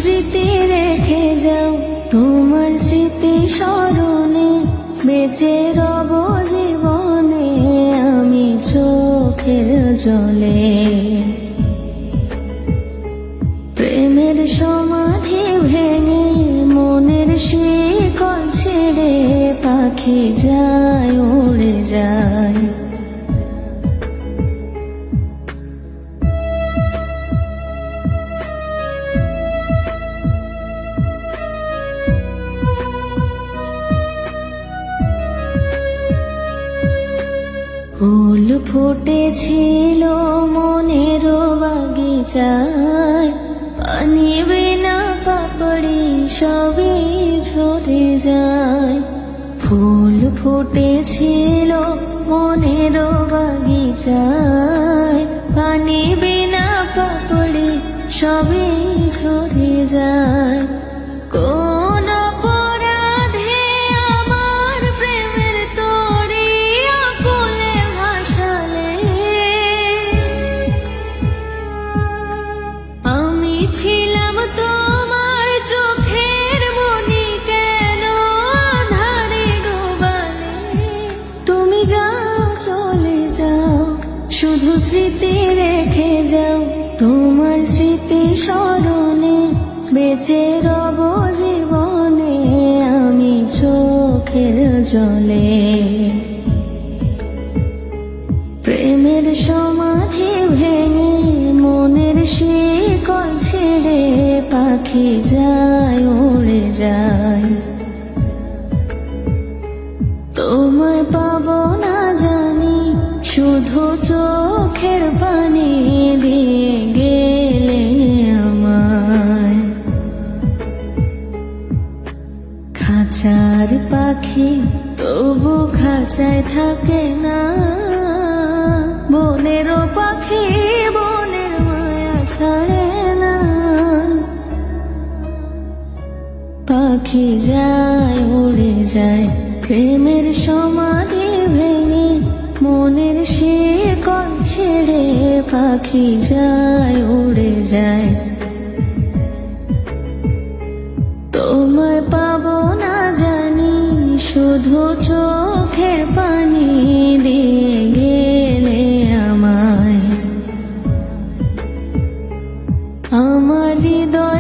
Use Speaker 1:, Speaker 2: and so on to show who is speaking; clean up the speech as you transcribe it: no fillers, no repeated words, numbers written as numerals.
Speaker 1: স্মৃতি রেখে যাও, তোমার স্মৃতি স্মরণে বেঁচে রব জীবনে আমি চোখের জলে। প্রেমের সমাধি ভেঙে মনের শিকল ছেড়ে পাখি যায় উড়ে যায়। ফুল ফুটেছিল মনের বাগিচায়, পানি বিনা পাপড়ি সবই ঝরে যায়। ফুল ফুটেছিল মনের বাগিচায়, পানি বিনা পাপড়ি সবই ঝরে যায়। কোন অপরাধে আমার প্রেমের তরি আকুলে ভাসালে, আমি ছিলাম তোমার চোখের মনি, কেন আধারে ডোবালে। তুমি যাও চলে যাও, শুধু স্মৃতি রেখে যাও, তোমার স্মৃতি স্মরণে বেঁচে রব জীবনে আমি চোখের জলে। প্রেমের সমাধি ভেঙে মনের শিকল ছেড়ে পাখি যায় উড়ে যায়। তোমায় পাবো না জানি, শুধু চোখের পানি দিয়ে গেলে আমায়। খাঁচার পাখি তবু খাঁচায় থাকে না, বনেরও পাখি বনের মায়া ছাড়ে না। পাখি যায় উড়ে যায়, প্রেমের সমাধি ভেঙে মনের শিকল ছেড়ে পাখি যায় উড়ে যায়। তোমায় পাবো না জানি, শুধু চোখের পানি দিয়ে গেলে আমায়। আমার হৃদয়